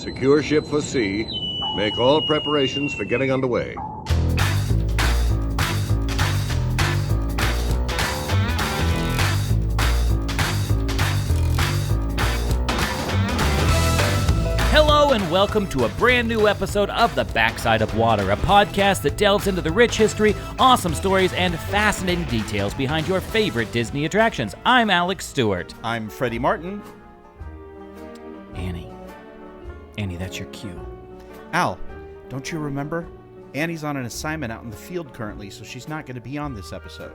Secure ship for sea. Make all preparations for getting underway. Hello and welcome to a brand new episode of The Backside of Water, a podcast that delves into the rich history, awesome stories, and fascinating details behind your favorite Disney attractions. I'm Alex Stewart. I'm Freddy Martin. Annie, that's your cue. Al, don't you remember? Annie's on an assignment out in the field currently, so she's not going to be on this episode.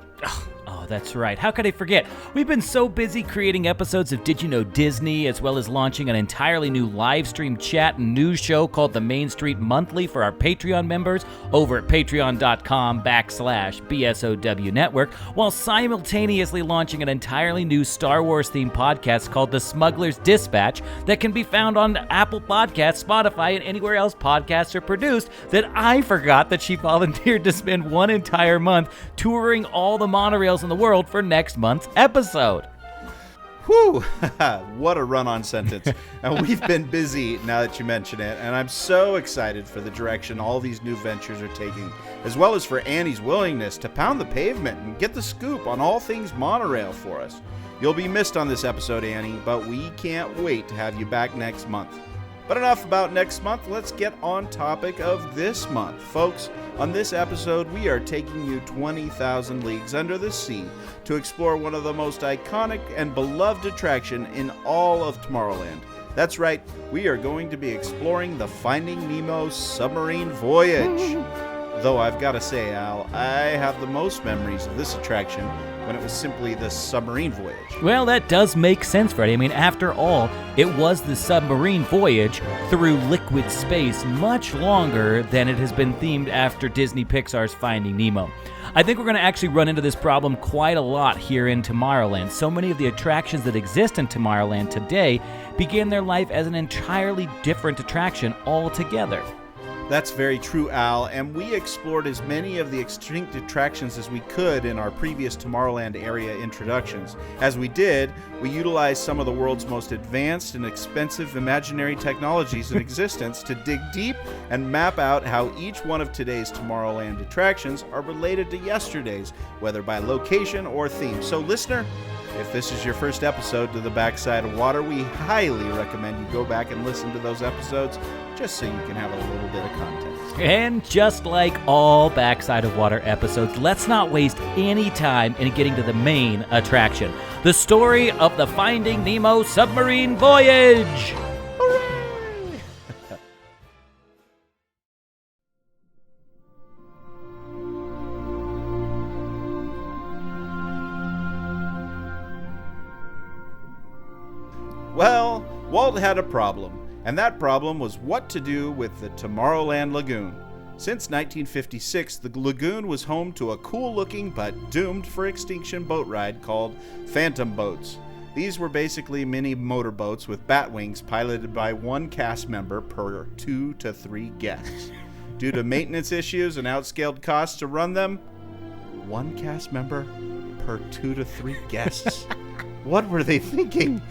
Oh, that's right. How could I forget? We've been so busy creating episodes of Did You Know Disney, as well as launching an entirely new live stream chat and news show called The Main Street Monthly for our Patreon members over at patreon.com/BSOW Network, while simultaneously launching an entirely new Star Wars themed podcast called The Smuggler's Dispatch that can be found on Apple Podcasts, Spotify, and anywhere else podcasts are produced, that I forgot that she volunteered to spend one entire month touring all the monorails in the world for next month's episode. Whew! What a run-on sentence. And we've been busy now that you mention it, and I'm so excited for the direction all these new ventures are taking, as well as for Annie's willingness to pound the pavement and get the scoop on all things monorail for us. You'll be missed on this episode, Annie, but we can't wait to have you back next month. But enough about next month, let's get on topic of this month. Folks, on this episode, we are taking you 20,000 leagues under the sea to explore one of the most iconic and beloved attraction in all of Tomorrowland. That's right, we are going to be exploring the Finding Nemo Submarine Voyage. Though I've got to say, Al, I have the most memories of this attraction when it was simply the Submarine Voyage. Well, that does make sense, Freddy. I mean, after all, it was the submarine voyage through liquid space much longer than it has been themed after Disney Pixar's Finding Nemo. I think we're going to actually run into this problem quite a lot here in Tomorrowland. So many of the attractions that exist in Tomorrowland today began their life as an entirely different attraction altogether. That's very true, Al, and we explored as many of the extinct attractions as we could in our previous Tomorrowland area introductions. As we did, we utilized some of the world's most advanced and expensive imaginary technologies in existence to dig deep and map out how each one of today's Tomorrowland attractions are related to yesterday's, whether by location or theme. So, listener, if this is your first episode to The Backside of Water, we highly recommend you go back and listen to those episodes just so you can have a little bit of context. And just like all Backside of Water episodes, let's not waste any time in getting to the main attraction, the story of the Finding Nemo Submarine Voyage. Hooray! Well, Walt had a problem. And that problem was what to do with the Tomorrowland Lagoon. Since 1956, the lagoon was home to a cool-looking but doomed for extinction boat ride called Phantom Boats. These were basically mini motorboats with bat wings piloted by one cast member per 2 to 3 guests. Due to maintenance issues and outscaled costs to run them, one cast member per 2 to 3 guests. What were they thinking?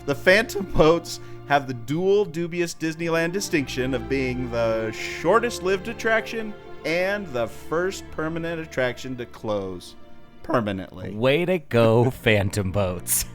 The Phantom Boats have the dual dubious Disneyland distinction of being the shortest-lived attraction and the first permanent attraction to close permanently. Way to go, Phantom Boats.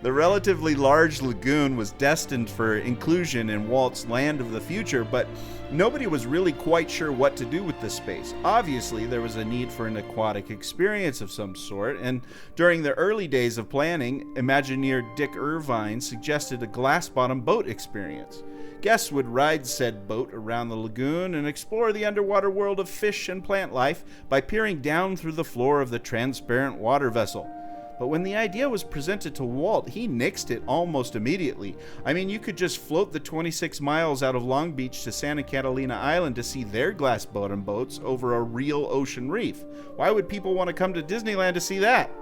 The relatively large lagoon was destined for inclusion in Walt's Land of the Future, but nobody was really quite sure what to do with this space. Obviously, there was a need for an aquatic experience of some sort, and during the early days of planning, Imagineer Dick Irvine suggested a glass-bottom boat experience. Guests would ride said boat around the lagoon and explore the underwater world of fish and plant life by peering down through the floor of the transparent water vessel. But when the idea was presented to Walt, he nixed it almost immediately. I mean, you could just float the 26 miles out of Long Beach to Santa Catalina Island to see their glass bottom boats over a real ocean reef. Why would people want to come to Disneyland to see that?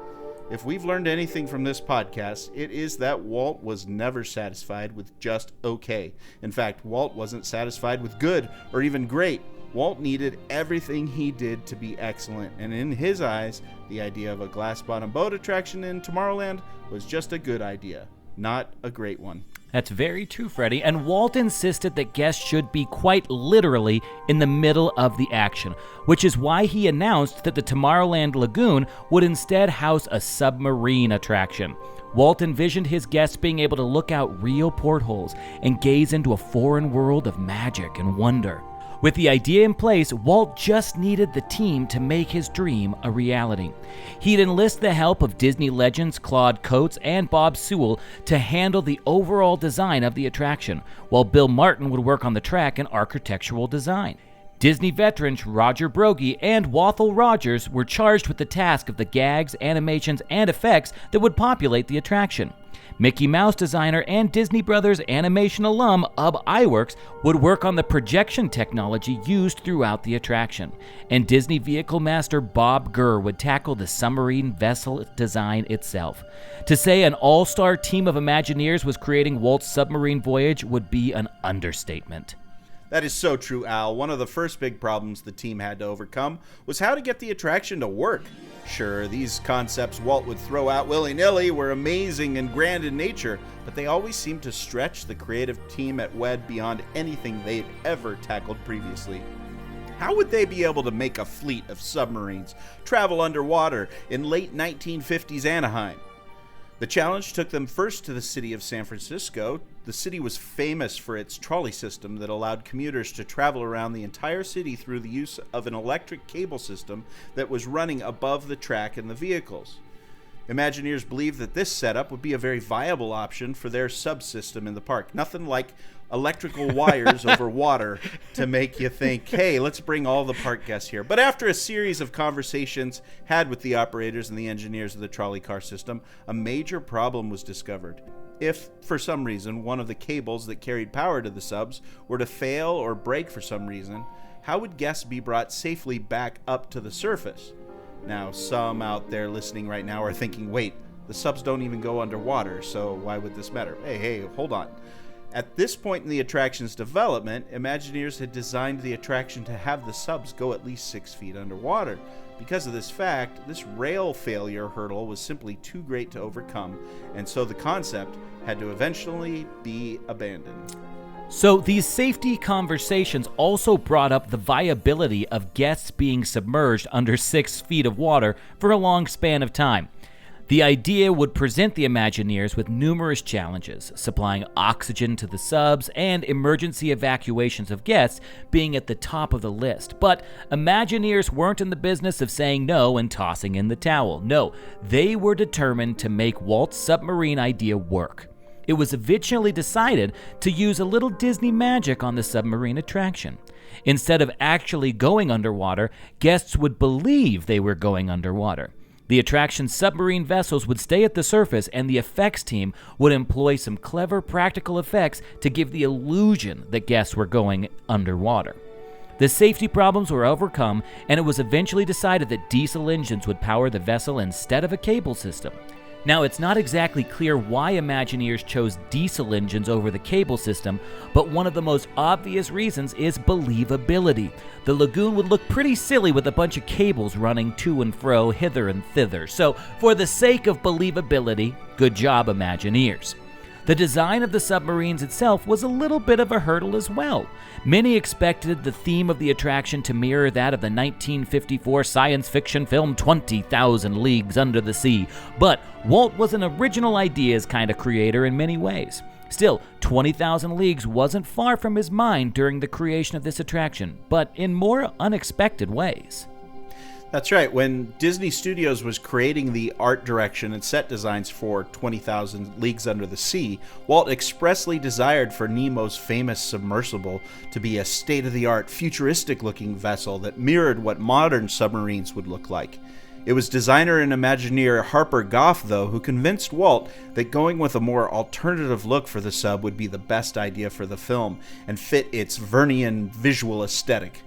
If we've learned anything from this podcast, it is that Walt was never satisfied with just okay. In fact, Walt wasn't satisfied with good or even great. Walt needed everything he did to be excellent, and in his eyes, the idea of a glass-bottom boat attraction in Tomorrowland was just a good idea, not a great one. That's very true, Freddy. And Walt insisted that guests should be quite literally in the middle of the action, which is why he announced that the Tomorrowland Lagoon would instead house a submarine attraction. Walt envisioned his guests being able to look out real portholes and gaze into a foreign world of magic and wonder. With the idea in place, Walt just needed the team to make his dream a reality. He'd enlist the help of Disney legends Claude Coates and Bob Sewell to handle the overall design of the attraction, while Bill Martin would work on the track and architectural design. Disney veterans Roger Broggie and Wathel Rogers were charged with the task of the gags, animations, and effects that would populate the attraction. Mickey Mouse designer and Disney Brothers animation alum Ub Iwerks would work on the projection technology used throughout the attraction, and Disney vehicle master Bob Gurr would tackle the submarine vessel design itself. To say an all-star team of Imagineers was creating Walt's Submarine Voyage would be an understatement. That is so true, Al. One of the first big problems the team had to overcome was how to get the attraction to work. Sure, these concepts Walt would throw out willy-nilly were amazing and grand in nature, but they always seemed to stretch the creative team at WED beyond anything they'd ever tackled previously. How would they be able to make a fleet of submarines travel underwater in late 1950s Anaheim? The challenge took them first to the city of San Francisco. The city was famous for its trolley system that allowed commuters to travel around the entire city through the use of an electric cable system that was running above the track and the vehicles. Imagineers believed that this setup would be a very viable option for their subsystem in the park. Nothing like electrical wires over water to make you think, hey, let's bring all the park guests here. But after a series of conversations had with the operators and the engineers of the trolley car system, a major problem was discovered. If, for some reason, one of the cables that carried power to the subs were to fail or break for some reason, how would guests be brought safely back up to the surface? Now, some out there listening right now are thinking, wait, the subs don't even go underwater, so why would this matter? Hey, hold on. At this point in the attraction's development, Imagineers had designed the attraction to have the subs go at least 6 feet underwater. Because of this fact, this rail failure hurdle was simply too great to overcome, and so the concept had to eventually be abandoned. So these safety conversations also brought up the viability of guests being submerged under 6 feet of water for a long span of time. The idea would present the Imagineers with numerous challenges, supplying oxygen to the subs and emergency evacuations of guests being at the top of the list. But Imagineers weren't in the business of saying no and tossing in the towel. No, they were determined to make Walt's submarine idea work. It was eventually decided to use a little Disney magic on the submarine attraction. Instead of actually going underwater, guests would believe they were going underwater. The attraction's submarine vessels would stay at the surface, and the effects team would employ some clever practical effects to give the illusion that guests were going underwater. The safety problems were overcome, and it was eventually decided that diesel engines would power the vessel instead of a cable system. Now, it's not exactly clear why Imagineers chose diesel engines over the cable system, but one of the most obvious reasons is believability. The lagoon would look pretty silly with a bunch of cables running to and fro, hither and thither. So, for the sake of believability, good job, Imagineers. The design of the submarines itself was a little bit of a hurdle as well. Many expected the theme of the attraction to mirror that of the 1954 science fiction film 20,000 Leagues Under the Sea, but Walt was an original ideas kind of creator in many ways. Still, 20,000 Leagues wasn't far from his mind during the creation of this attraction, but in more unexpected ways. That's right. When Disney Studios was creating the art direction and set designs for 20,000 Leagues Under the Sea, Walt expressly desired for Nemo's famous submersible to be a state-of-the-art, futuristic-looking vessel that mirrored what modern submarines would look like. It was designer and Imagineer Harper Goff, though, who convinced Walt that going with a more alternative look for the sub would be the best idea for the film and fit its Vernian visual aesthetic.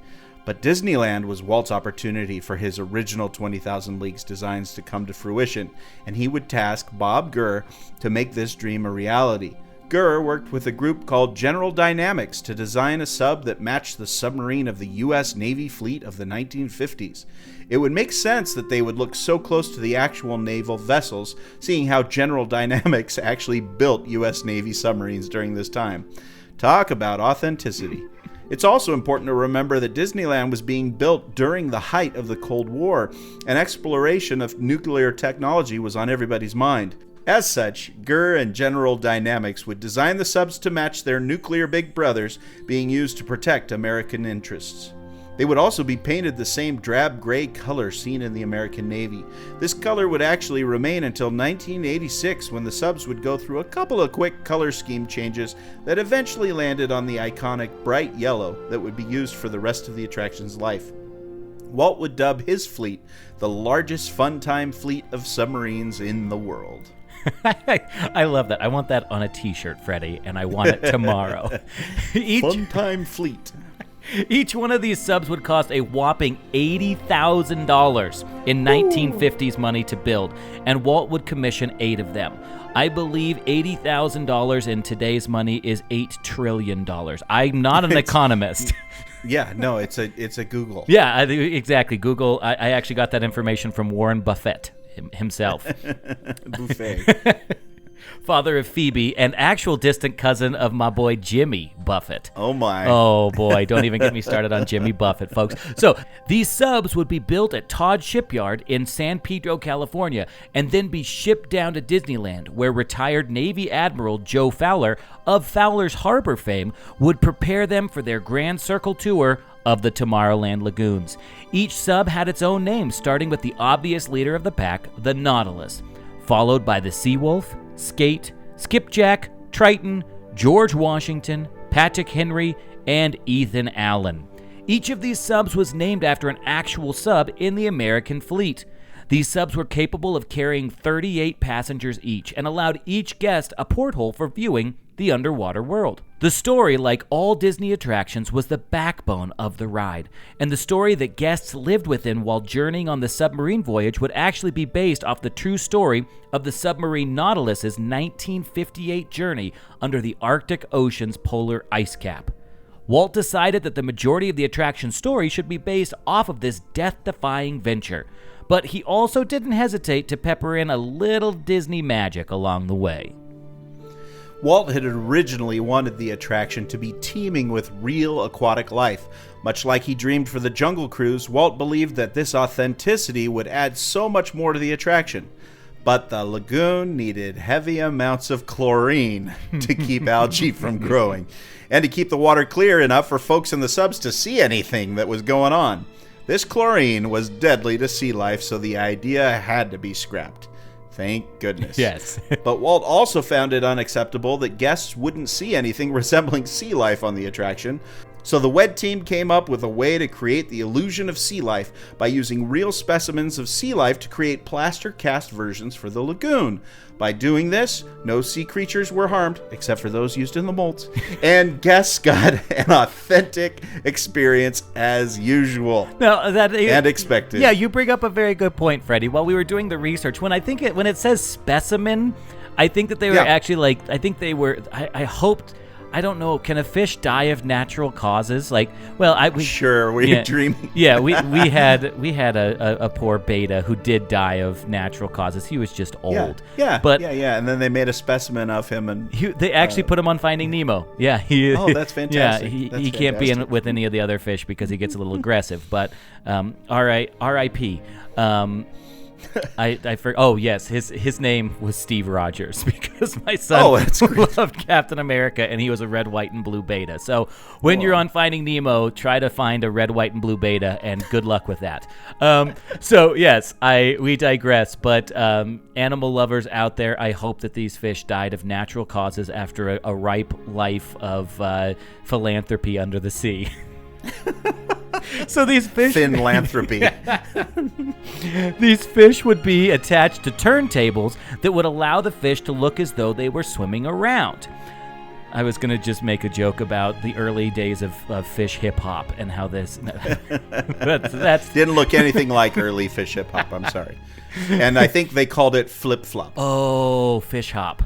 But Disneyland was Walt's opportunity for his original 20,000 Leagues designs to come to fruition, and he would task Bob Gurr to make this dream a reality. Gurr worked with a group called General Dynamics to design a sub that matched the submarine of the U.S. Navy fleet of the 1950s. It would make sense that they would look so close to the actual naval vessels, seeing how General Dynamics actually built U.S. Navy submarines during this time. Talk about authenticity. It's also important to remember that Disneyland was being built during the height of the Cold War, and exploration of nuclear technology was on everybody's mind. As such, Gurr and General Dynamics would design the subs to match their nuclear big brothers being used to protect American interests. They would also be painted the same drab gray color seen in the American Navy. This color would actually remain until 1986, when the subs would go through a couple of quick color scheme changes that eventually landed on the iconic bright yellow that would be used for the rest of the attraction's life. Walt would dub his fleet the largest fun-time fleet of submarines in the world. I love that. I want that on a t-shirt, Freddy, and I want it tomorrow. Fun-time fleet. Each one of these subs would cost a whopping $80,000 in 1950s money to build, and Walt would commission 8 of them. I believe $80,000 in today's money is $8 trillion. I'm not an economist. Yeah, no, it's a Google. Yeah, exactly. Google. I actually got that information from Warren Buffett himself. Buffet. Father of Phoebe and actual distant cousin of my boy Jimmy Buffett. Oh my. Oh boy, don't even get me started on Jimmy Buffett, folks. So these subs would be built at Todd Shipyard in San Pedro, California, and then be shipped down to Disneyland, where retired Navy Admiral Joe Fowler of Fowler's Harbor fame would prepare them for their Grand Circle tour of the Tomorrowland Lagoons. Each sub had its own name, starting with the obvious leader of the pack, the Nautilus, followed by the Seawolf, Skate, Skipjack, Triton, George Washington, Patrick Henry, and Ethan Allen. Each of these subs was named after an actual sub in the American fleet. These subs were capable of carrying 38 passengers each and allowed each guest a porthole for viewing the underwater world. The story, like all Disney attractions, was the backbone of the ride, and the story that guests lived within while journeying on the Submarine Voyage would actually be based off the true story of the submarine Nautilus's 1958 journey under the Arctic Ocean's polar ice cap. Walt decided that the majority of the attraction's story should be based off of this death-defying venture, but he also didn't hesitate to pepper in a little Disney magic along the way. Walt had originally wanted the attraction to be teeming with real aquatic life. Much like he dreamed for the Jungle Cruise, Walt believed that this authenticity would add so much more to the attraction. But the lagoon needed heavy amounts of chlorine to keep algae from growing, and to keep the water clear enough for folks in the subs to see anything that was going on. This chlorine was deadly to sea life, so the idea had to be scrapped. Thank goodness. Yes. But Walt also found it unacceptable that guests wouldn't see anything resembling sea life on the attraction. So the WED team came up with a way to create the illusion of sea life by using real specimens of sea life to create plaster cast versions for the lagoon. By doing this, no sea creatures were harmed, except for those used in the molds, and guests got an authentic experience as usual. And expected. Yeah, you bring up a very good point, Freddie. While we were doing the research, when it says specimen, I think that they were actually I hoped. I don't know. Can a fish die of natural causes? We're dreaming. Yeah, we had a poor beta who did die of natural causes. He was just old. Yeah. And then they made a specimen of him, and they actually put him on Finding Nemo. Yeah. Oh, that's fantastic. Yeah, he can't be in with any of the other fish because he gets a little aggressive. But R.I.P. His name was Steve Rogers because my son loved Captain America and he was a red, white, and blue beta. So when you're on Finding Nemo, try to find a red, white, and blue beta, and good luck with that. We digress. But animal lovers out there, I hope that these fish died of natural causes after a ripe life of philanthropy under the sea. So these fish... Philanthropy. These fish would be attached to turntables that would allow the fish to look as though they were swimming around. I was going to just make a joke about the early days of fish hip-hop and how this... that's Didn't look anything like early fish hip-hop, I'm sorry. And I think they called it flip-flop. Oh, fish hop.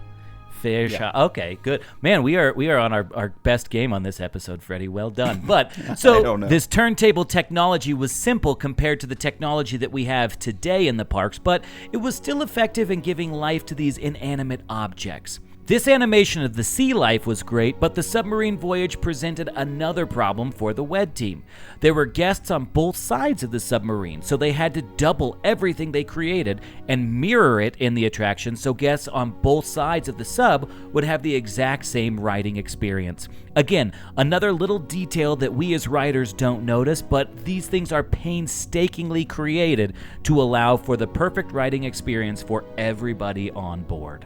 fish. Yeah. Okay, good. Man, we are on our best game on this episode, Freddy. Well done. But I don't so know. this turntable technology was simple compared to the technology that we have today in the parks, but it was still effective in giving life to these inanimate objects. This animation of the sea life was great, but the Submarine Voyage presented another problem for the WED team. There were guests on both sides of the submarine, so they had to double everything they created and mirror it in the attraction so guests on both sides of the sub would have the exact same riding experience. Again, another little detail that we as riders don't notice, but these things are painstakingly created to allow for the perfect riding experience for everybody on board.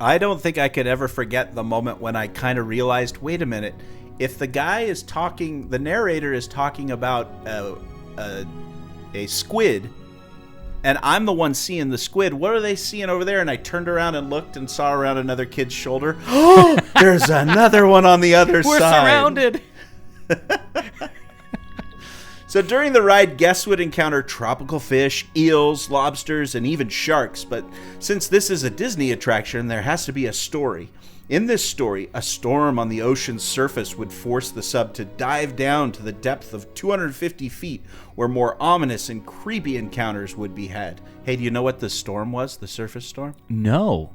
I don't think I could ever forget the moment when I kind of realized, wait a minute, if the guy is talking, the narrator is talking about a squid, and I'm the one seeing the squid, what are they seeing over there? And I turned around and looked and saw around another kid's shoulder, oh, there's another one on the other We're side. surrounded. So during the ride, guests would encounter tropical fish, eels, lobsters, and even sharks. But since this is a Disney attraction, there has to be a story. In this story, a storm on the ocean's surface would force the sub to dive down to the depth of 250 feet, where more ominous and creepy encounters would be had. Hey, do you know what the storm was, the surface storm? No.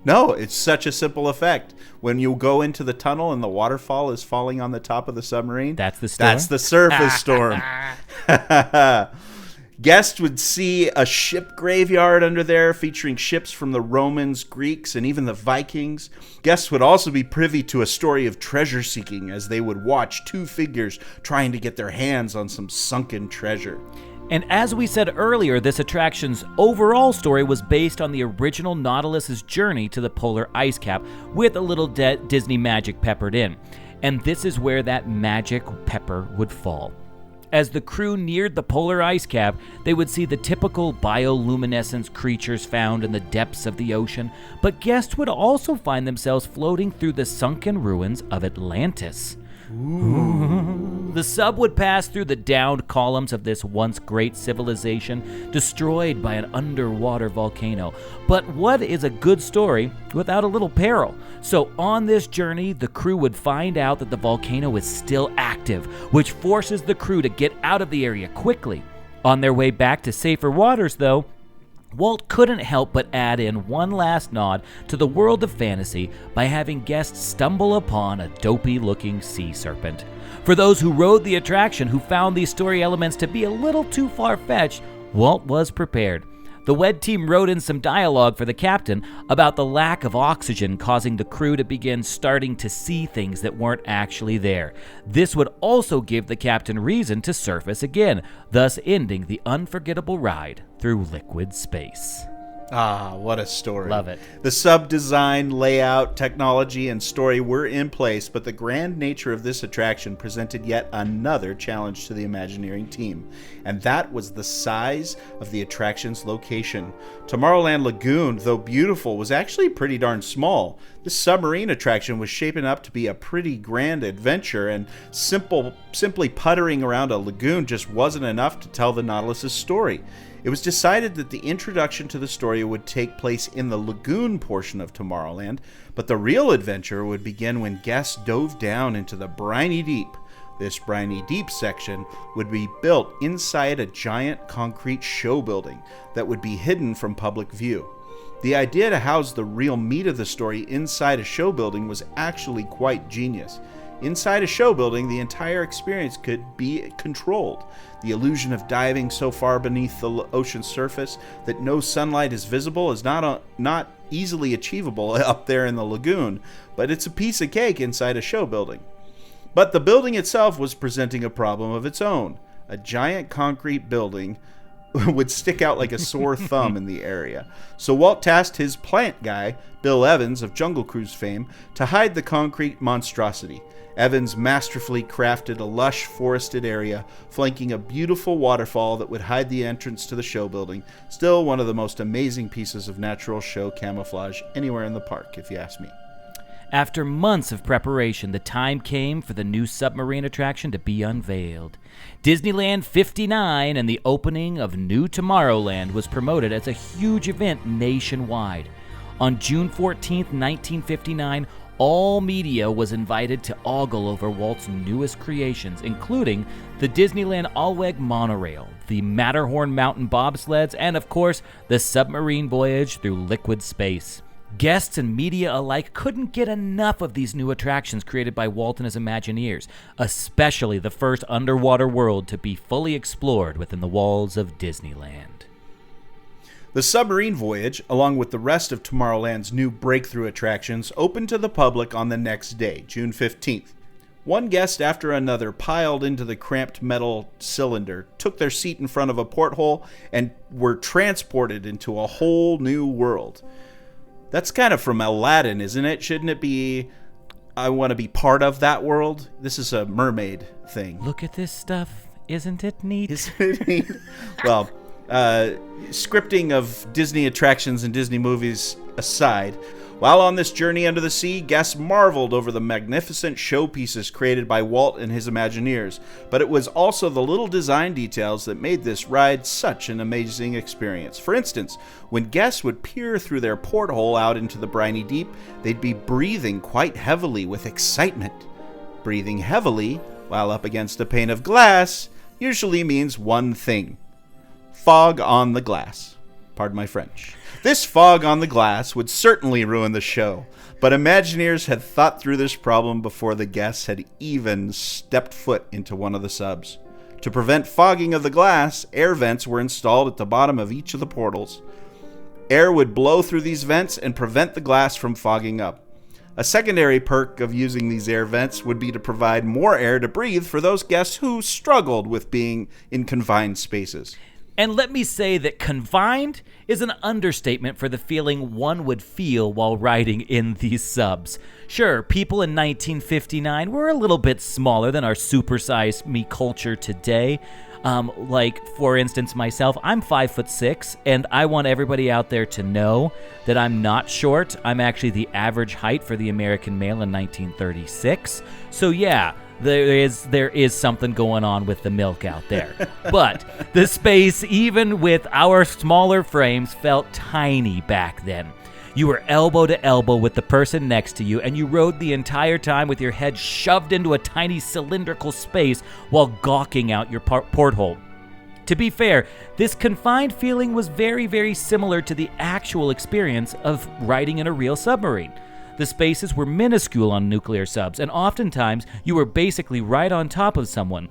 No, it's such a simple effect. When you go into the tunnel and the waterfall is falling on the top of the submarine, That's the storm? That's the surface storm. Guests would see a ship graveyard under there featuring ships from the Romans, Greeks, and even the Vikings. Guests would also be privy to a story of treasure seeking as they would watch two figures trying to get their hands on some sunken treasure. And as we said earlier, this attraction's overall story was based on the original Nautilus's journey to the polar ice cap with a little Disney magic peppered in. And this is where that magic pepper would fall. As the crew neared the polar ice cap, they would see the typical bioluminescence creatures found in the depths of the ocean, but guests would also find themselves floating through the sunken ruins of Atlantis. Ooh. The sub would pass through the downed columns of this once great civilization, destroyed by an underwater volcano. But what is a good story without a little peril? So on this journey, the crew would find out that the volcano is still active, which forces the crew to get out of the area quickly. On their way back to safer waters, though, Walt couldn't help but add in one last nod to the world of fantasy by having guests stumble upon a dopey-looking sea serpent. For those who rode the attraction who found these story elements to be a little too far-fetched, Walt was prepared. The WED team wrote in some dialogue for the captain about the lack of oxygen causing the crew to begin starting to see things that weren't actually there. This would also give the captain reason to surface again, thus ending the unforgettable ride through liquid space. Ah, what a story. Love it. The sub design, layout, technology, and story were in place, but the grand nature of this attraction presented yet another challenge to the Imagineering team, and that was the size of the attraction's location. Tomorrowland Lagoon, though beautiful, was actually pretty darn small. This submarine attraction was shaping up to be a pretty grand adventure, and simply puttering around a lagoon just wasn't enough to tell the Nautilus's story. It was decided that the introduction to the story would take place in the lagoon portion of Tomorrowland, but the real adventure would begin when guests dove down into the briny deep. This briny deep section would be built inside a giant concrete show building that would be hidden from public view. The idea to house the real meat of the story inside a show building was actually quite genius. Inside a show building, the entire experience could be controlled. The illusion of diving so far beneath the ocean's surface that no sunlight is visible is not easily achievable up there in the lagoon, but it's a piece of cake inside a show building. But the building itself was presenting a problem of its own. A giant concrete building would stick out like a sore thumb in the area. So Walt tasked his plant guy, Bill Evans of Jungle Cruise fame, to hide the concrete monstrosity. Evans masterfully crafted a lush forested area flanking a beautiful waterfall that would hide the entrance to the show building. Still one of the most amazing pieces of natural show camouflage anywhere in the park, if you ask me. After months of preparation, the time came for the new submarine attraction to be unveiled. Disneyland 59 and the opening of New Tomorrowland was promoted as a huge event nationwide. On June 14th, 1959, all media was invited to ogle over Walt's newest creations, including the Disneyland Allweg monorail, the Matterhorn mountain bobsleds, and of course, the submarine voyage through liquid space. Guests and media alike couldn't get enough of these new attractions created by Walt and his Imagineers, especially the first underwater world to be fully explored within the walls of Disneyland. The Submarine Voyage, along with the rest of Tomorrowland's new breakthrough attractions, opened to the public on the next day, June 15th. One guest after another piled into the cramped metal cylinder, took their seat in front of a porthole, and were transported into a whole new world. That's kind of from Aladdin, isn't it? Shouldn't it be, I want to be part of that world? This is a mermaid thing. Look at this stuff. Isn't it neat? Isn't it neat? Well, scripting of Disney attractions and Disney movies aside, while on this journey under the sea, guests marveled over the magnificent showpieces created by Walt and his Imagineers, but it was also the little design details that made this ride such an amazing experience. For instance, when guests would peer through their porthole out into the briny deep, they'd be breathing quite heavily with excitement. Breathing heavily while up against a pane of glass usually means one thing: fog on the glass. Pardon my French. This fog on the glass would certainly ruin the show, but Imagineers had thought through this problem before the guests had even stepped foot into one of the subs. To prevent fogging of the glass, air vents were installed at the bottom of each of the portals. Air would blow through these vents and prevent the glass from fogging up. A secondary perk of using these air vents would be to provide more air to breathe for those guests who struggled with being in confined spaces. And let me say that confined is an understatement for the feeling one would feel while riding in these subs. Sure, people in 1959 were a little bit smaller than our supersized me culture today. Like, for instance, myself, I'm 5'6", and I want everybody out there to know that I'm not short. I'm actually the average height for the American male in 1936. So yeah, there is something going on with the milk out there. But the space, even with our smaller frames, felt tiny back then. You were elbow to elbow with the person next to you, and you rode the entire time with your head shoved into a tiny cylindrical space while gawking out your porthole. To be fair, this confined feeling was very, very similar to the actual experience of riding in a real submarine. The spaces were minuscule on nuclear subs, and oftentimes you were basically right on top of someone,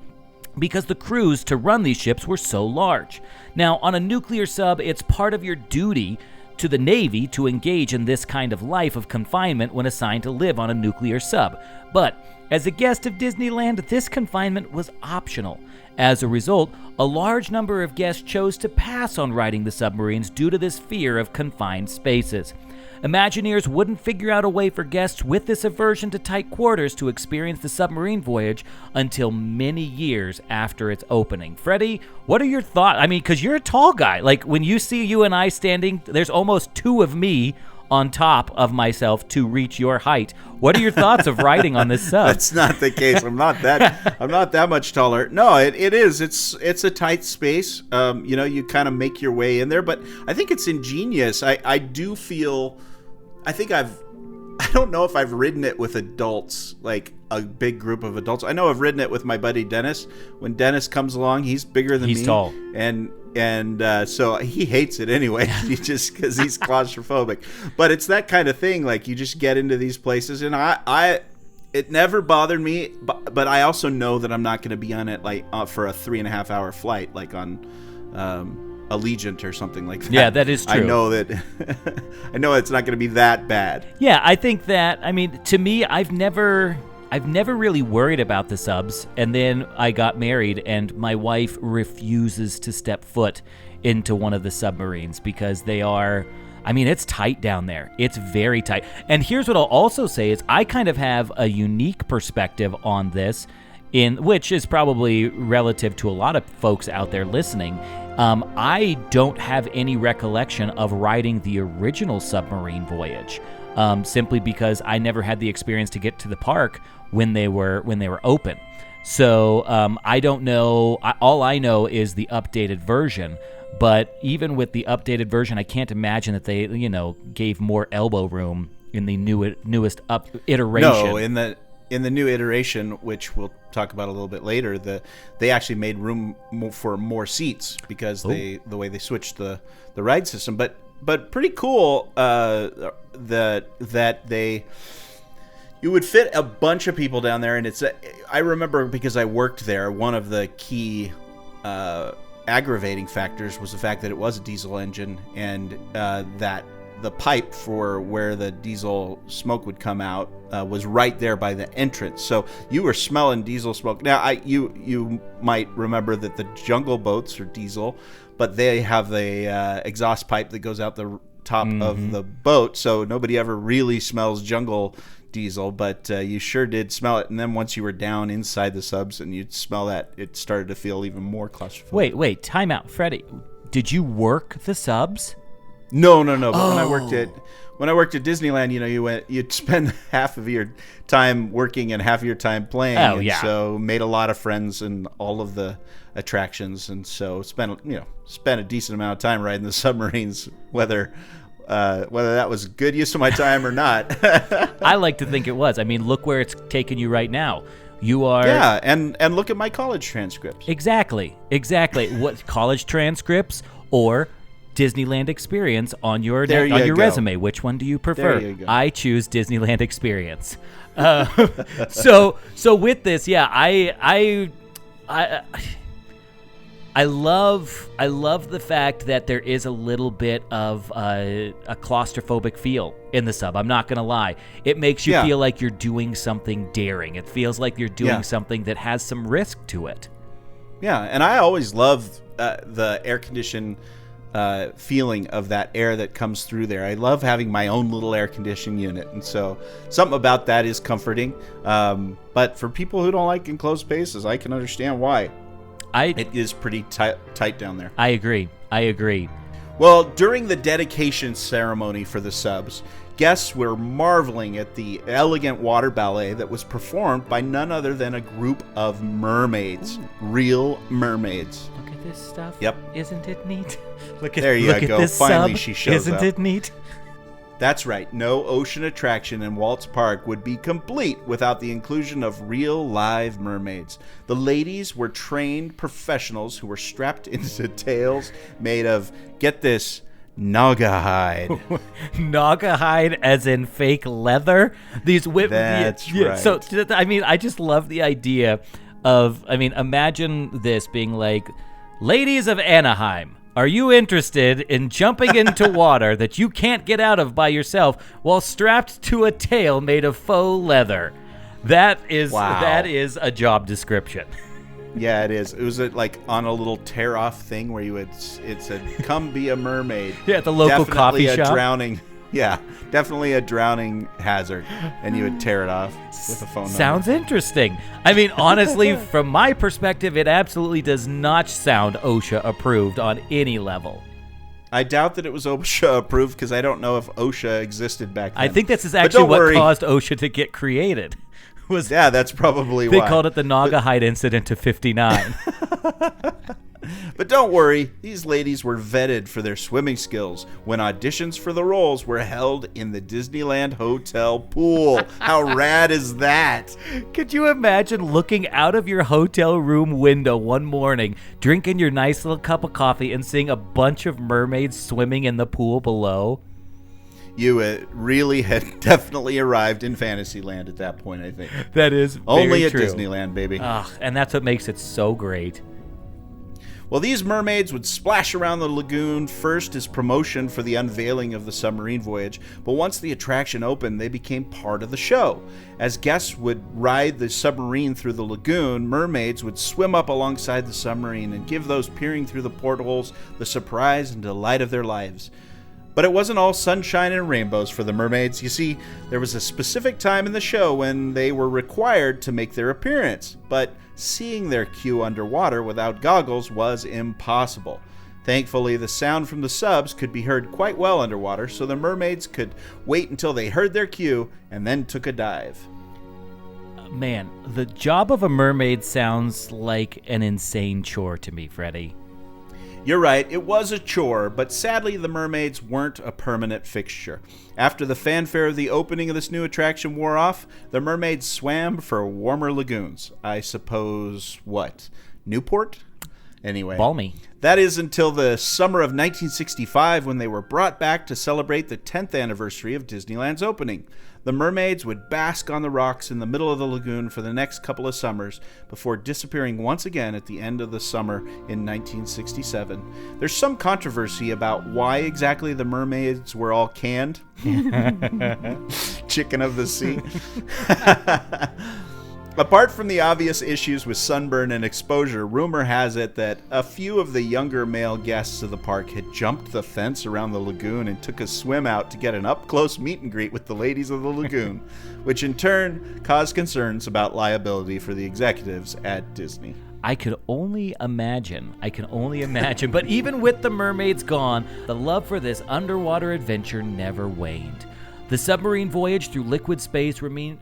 because the crews to run these ships were so large. Now, on a nuclear sub, it's part of your duty to the Navy to engage in this kind of life of confinement when assigned to live on a nuclear sub. But as a guest of Disneyland, this confinement was optional. As a result, a large number of guests chose to pass on riding the submarines due to this fear of confined spaces. Imagineers wouldn't figure out a way for guests with this aversion to tight quarters to experience the submarine voyage until many years after its opening. Freddy, what are your thoughts? I mean, because you're a tall guy. Like, when you see you and I standing, there's almost two of me on top of myself to reach your height. What are your thoughts of riding on this sub? That's not the case. I'm not that much taller. No, it is. It's a tight space. You kind of make your way in there, but I think it's ingenious. I do feel, I don't know if I've ridden it with adults, like a big group of adults. I know I've ridden it with my buddy Dennis. When Dennis comes along, he's bigger than me. He's tall. And so he hates it anyway, just because he's claustrophobic. But it's that kind of thing. Like, you just get into these places, and it never bothered me. But I also know that I'm not going to be on it like for a 3.5 hour flight, like on Allegiant or something like that. Yeah, that is true. I know that. I know it's not going to be that bad. Yeah, I think that. I mean, to me, I've never really worried about the subs, and then I got married, and my wife refuses to step foot into one of the submarines because they are, I mean, it's tight down there. It's very tight. And here's what I'll also say is I kind of have a unique perspective on this, which is probably relative to a lot of folks out there listening. I don't have any recollection of riding the original Submarine Voyage. simply because I never had the experience to get to the park when they were open. So I don't know. All I know is the updated version. But even with the updated version, I can't imagine that they, gave more elbow room in the newest iteration. No, in the new iteration, which we'll talk about a little bit later, they actually made room for more seats because the way they switched the ride system. But pretty cool that you would fit a bunch of people down there, and I remember because I worked there. One of the key aggravating factors was the fact that it was a diesel engine, and that the pipe for where the diesel smoke would come out was right there by the entrance. So you were smelling diesel smoke. Now, you might remember that the Jungle boats are diesel, but they have the exhaust pipe that goes out the top of the boat, so nobody ever really smells Jungle diesel, but you sure did smell it. And then once you were down inside the subs and you'd smell that, it started to feel even more claustrophobic. Wait, time out. Freddie, did you work the subs? No. But when I worked at Disneyland, you'd spend half of your time working and half of your time playing. Oh, yeah. So made a lot of friends in all of the attractions, and so spent a decent amount of time riding the submarines, whether that was good use of my time or not. I like to think it was. I mean, look where it's taken you right now. You are... Yeah, and look at my college transcripts. Exactly. What college transcripts or Disneyland experience on your resume? Which one do you prefer? There you go. I choose Disneyland experience. So with this, yeah, I love the fact that there is a little bit of a claustrophobic feel in the sub. I'm not going to lie. It makes you feel like you're doing something daring. It feels like you're doing something that has some risk to it. Yeah, and I always love the air-conditioned feeling of that air that comes through there. I love having my own little air-conditioned unit, and so something about that is comforting. But for people who don't like enclosed spaces, I can understand why. It is pretty tight down there. I agree. Well, during the dedication ceremony for the subs, guests were marveling at the elegant water ballet that was performed by none other than a group of mermaids. Ooh. Real mermaids. Look at this stuff. Yep. Isn't it neat? Look at this Finally, sub. She shows Isn't up. it neat? That's right. No ocean attraction in Walt's Park would be complete without the inclusion of real live mermaids. The ladies were trained professionals who were strapped into tails made of, get this, naga hide. Naga hide as in fake leather? That's right. So, I just love the idea of, imagine this being like, ladies of Anaheim, are you interested in jumping into water that you can't get out of by yourself while strapped to a tail made of faux leather? That is a job description. Yeah, it is. It was like on a little tear-off thing where it said, "Come be a mermaid." Yeah, at the local coffee shop. Definitely a drowning hazard, and you would tear it off with a phone number. Sounds interesting. Honestly, from my perspective, it absolutely does not sound OSHA approved on any level. I doubt that it was OSHA approved because I don't know if OSHA existed back then. I think this is actually what caused OSHA to get created. That's probably why. They called it the Naga Hide Incident of 59. But don't worry, these ladies were vetted for their swimming skills when auditions for the roles were held in the Disneyland Hotel pool. How rad is that? Could you imagine looking out of your hotel room window one morning, drinking your nice little cup of coffee, and seeing a bunch of mermaids swimming in the pool below? You really had definitely arrived in Fantasyland at that point, I think. That is only at true. Disneyland, baby. And that's what makes it so great. Well, these mermaids would splash around the lagoon first as promotion for the unveiling of the Submarine Voyage, but once the attraction opened, they became part of the show. As guests would ride the submarine through the lagoon, mermaids would swim up alongside the submarine and give those peering through the portholes the surprise and delight of their lives. But it wasn't all sunshine and rainbows for the mermaids. You see, there was a specific time in the show when they were required to make their appearance, but seeing their cue underwater without goggles was impossible. Thankfully, the sound from the subs could be heard quite well underwater, so the mermaids could wait until they heard their cue and then took a dive. Man, the job of a mermaid sounds like an insane chore to me, Freddy. You're right, it was a chore, but sadly the mermaids weren't a permanent fixture. After the fanfare of the opening of this new attraction wore off, the mermaids swam for warmer lagoons. I suppose, what? Newport? Anyway. Balmy. That is until the summer of 1965 when they were brought back to celebrate the 10th anniversary of Disneyland's opening. The mermaids would bask on the rocks in the middle of the lagoon for the next couple of summers before disappearing once again at the end of the summer in 1967. There's some controversy about why exactly the mermaids were all canned. Chicken of the sea. Apart from the obvious issues with sunburn and exposure, rumor has it that a few of the younger male guests of the park had jumped the fence around the lagoon and took a swim out to get an up-close meet and greet with the ladies of the lagoon, which in turn caused concerns about liability for the executives at Disney. I can only imagine. But even with the mermaids gone, the love for this underwater adventure never waned. The submarine voyage through liquid space remained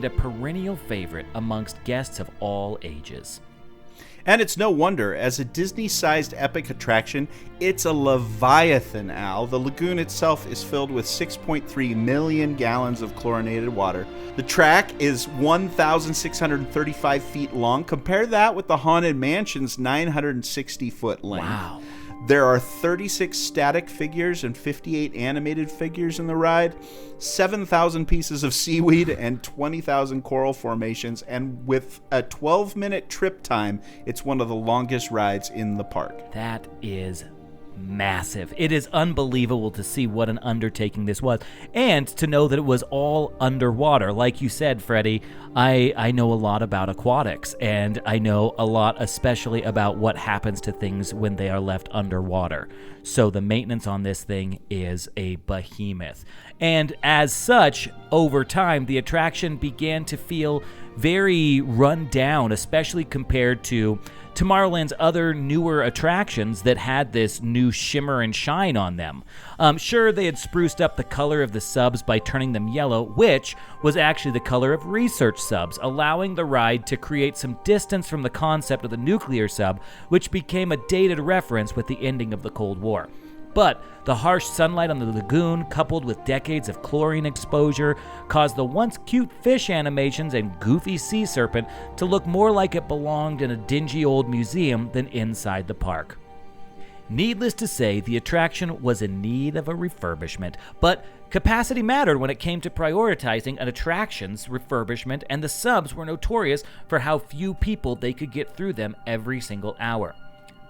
a perennial favorite amongst guests of all ages. And it's no wonder, as a Disney-sized epic attraction, it's a leviathan, Al. The lagoon itself is filled with 6.3 million gallons of chlorinated water. The track is 1,635 feet long. Compare that with the Haunted Mansion's 960-foot length. Wow. There are 36 static figures and 58 animated figures in the ride, 7,000 pieces of seaweed, and 20,000 coral formations, and with a 12-minute trip time, it's one of the longest rides in the park. That is massive. It is unbelievable to see what an undertaking this was, and to know that it was all underwater. Like you said, Freddy, I know a lot about aquatics, and I know a lot especially about what happens to things when they are left underwater. So the maintenance on this thing is a behemoth. And as such, over time, the attraction began to feel very run down, especially compared to Tomorrowland's other newer attractions that had this new shimmer and shine on them. Sure, they had spruced up the color of the subs by turning them yellow, which was actually the color of research subs, allowing the ride to create some distance from the concept of the nuclear sub, which became a dated reference with the ending of the Cold War. But the harsh sunlight on the lagoon, coupled with decades of chlorine exposure, caused the once cute fish animations and goofy sea serpent to look more like it belonged in a dingy old museum than inside the park. Needless to say, the attraction was in need of a refurbishment, but capacity mattered when it came to prioritizing an attraction's refurbishment, and the subs were notorious for how few people they could get through them every single hour.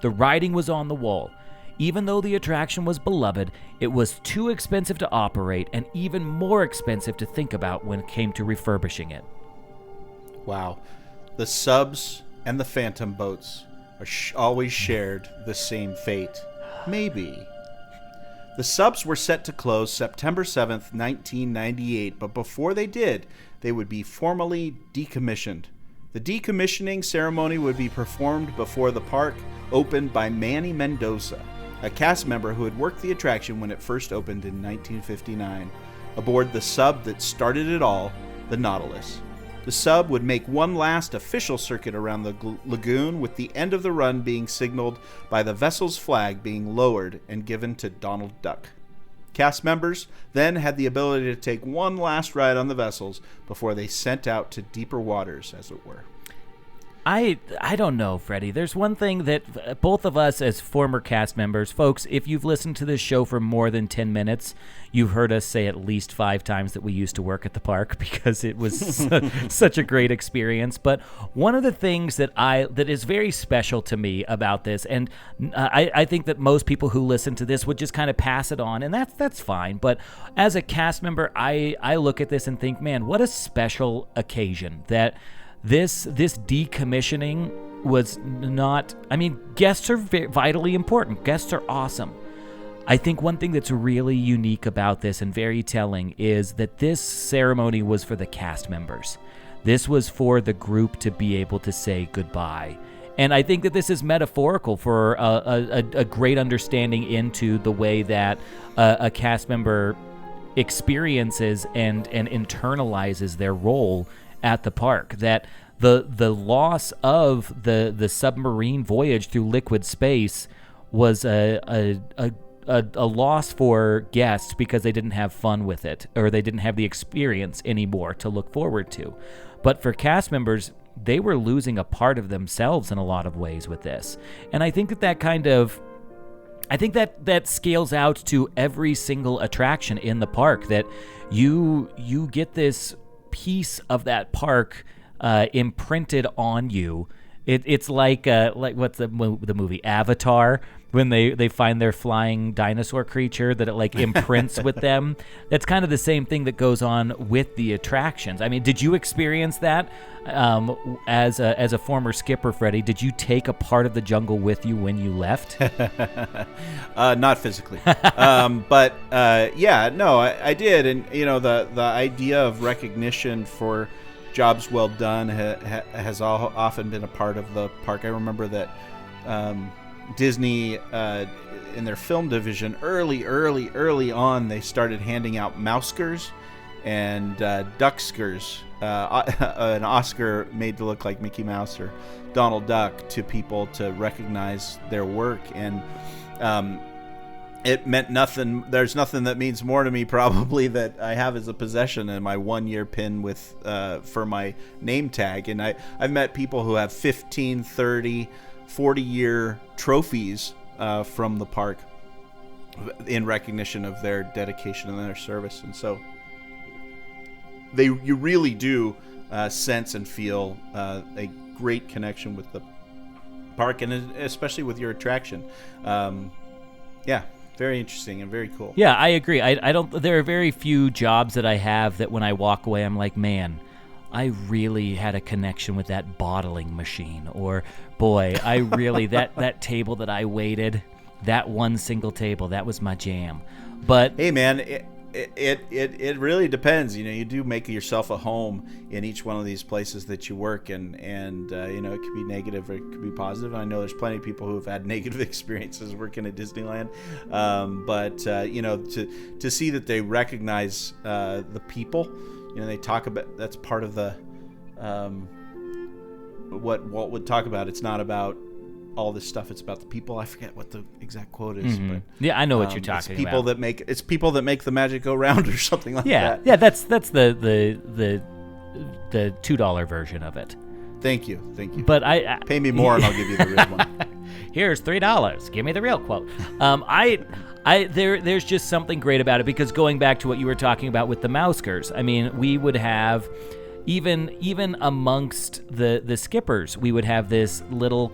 The writing was on the wall. Even though the attraction was beloved, it was too expensive to operate and even more expensive to think about when it came to refurbishing it. Wow. The subs and the phantom boats are always shared the same fate. Maybe. The subs were set to close September 7th, 1998, but before they did, they would be formally decommissioned. The decommissioning ceremony would be performed before the park opened by Manny Mendoza, a cast member who had worked the attraction when it first opened in 1959, aboard the sub that started it all, the Nautilus. The sub would make one last official circuit around the lagoon, with the end of the run being signaled by the vessel's flag being lowered and given to Donald Duck. Cast members then had the ability to take one last ride on the vessels before they sent out to deeper waters, as it were. I don't know, Freddy. There's one thing that both of us as former cast members, folks, if you've listened to this show for more than 10 minutes, you've heard us say at least 5 times that we used to work at the park because it was such a great experience. But one of the things that is very special to me about this, and I think that most people who listen to this would just kind of pass it on, and that's fine. But as a cast member, I look at this and think, man, what a special occasion that This decommissioning was not... I mean, guests are vitally important. Guests are awesome. I think one thing that's really unique about this and very telling is that this ceremony was for the cast members. This was for the group to be able to say goodbye. And I think that this is metaphorical for a great understanding into the way that a cast member experiences and internalizes their role at the park. That the loss of the submarine voyage through liquid space was a loss for guests because they didn't have fun with it, or they didn't have the experience anymore to look forward to. But for cast members, they were losing a part of themselves in a lot of ways with this. And I think that scales out to every single attraction in the park, that you get this piece of that park imprinted on you. It's like what's the movie Avatar, when they find their flying dinosaur creature, that it like imprints with them. That's kind of the same thing that goes on with the attractions. I mean, did you experience that as a former skipper, Freddy? Did you take a part of the jungle with you when you left? Not physically, but I did, and the idea of recognition for jobs well done has often been a part of the park. I remember that Disney, in their film division, early on, they started handing out mousekers and duckskers, an Oscar made to look like Mickey Mouse or Donald Duck, to people to recognize their work. And it meant nothing. There's nothing that means more to me probably that I have as a possession than my 1-year pin with for my name tag. And I've met people who have 15, 30, 40-year trophies from the park in recognition of their dedication and their service. And so you really do sense and feel a great connection with the park, and especially with your attraction. Very interesting and very cool. Yeah, I agree. I don't. There are very few jobs that I have that when I walk away, I'm like, man, I really had a connection with that bottling machine. Or, boy, I really that table that I waited, that one single table, that was my jam. But hey, man, it really depends. You do make yourself a home in each one of these places that you work, and it could be negative or it could be positive. I know there's plenty of people who have had negative experiences working at Disneyland, but to see that they recognize the people, they talk about, that's part of the what Walt would talk about. It's not about all this stuff, it's about the people. I forget what the exact quote is, but yeah, I know what you're talking it's people about. It's people that make the magic go round, or something like that. Yeah, that's the $2 version of it. Thank you. But I pay me more and I'll give you the real one. Here's $3. Give me the real quote. There's just something great about it, because going back to what you were talking about with the Mousekers, I mean, we would have even amongst the skippers, we would have this little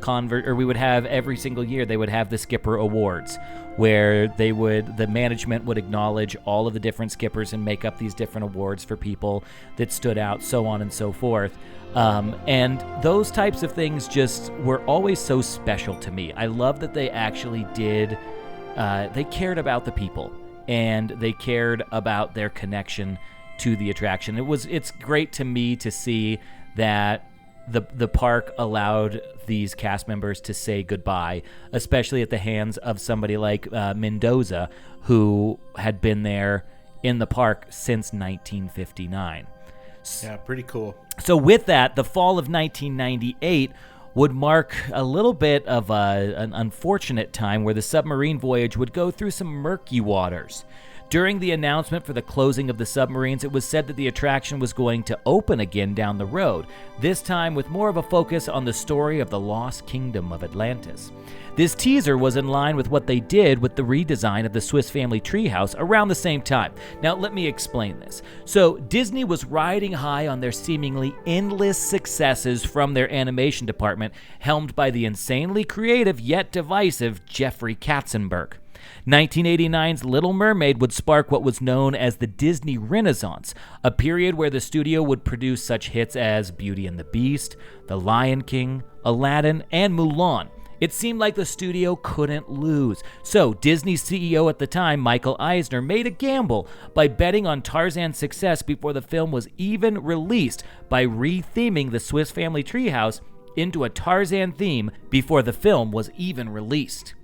we would have every single year they would have the skipper awards, where the management would acknowledge all of the different skippers and make up these different awards for people that stood out, so on and so forth. And those types of things just were always so special to me. I love that they actually did, they cared about the people, and they cared about their connection to the attraction. It's great to me to see that the park allowed these cast members to say goodbye, especially at the hands of somebody like Mendoza, who had been there in the park since 1959. Yeah, pretty cool. So with that, the fall of 1998 would mark a little bit of an unfortunate time where the submarine voyage would go through some murky waters. During the announcement for the closing of the submarines, it was said that the attraction was going to open again down the road, this time with more of a focus on the story of the lost kingdom of Atlantis. This teaser was in line with what they did with the redesign of the Swiss Family Treehouse around the same time. Now, let me explain this. So, Disney was riding high on their seemingly endless successes from their animation department, helmed by the insanely creative yet divisive Jeffrey Katzenberg. 1989's Little Mermaid would spark what was known as the Disney Renaissance, a period where the studio would produce such hits as Beauty and the Beast, The Lion King, Aladdin, and Mulan. It seemed like the studio couldn't lose. So Disney's CEO at the time, Michael Eisner, made a gamble by betting on Tarzan's success before the film was even released by re-theming the Swiss Family Treehouse into a Tarzan theme before the film was even released.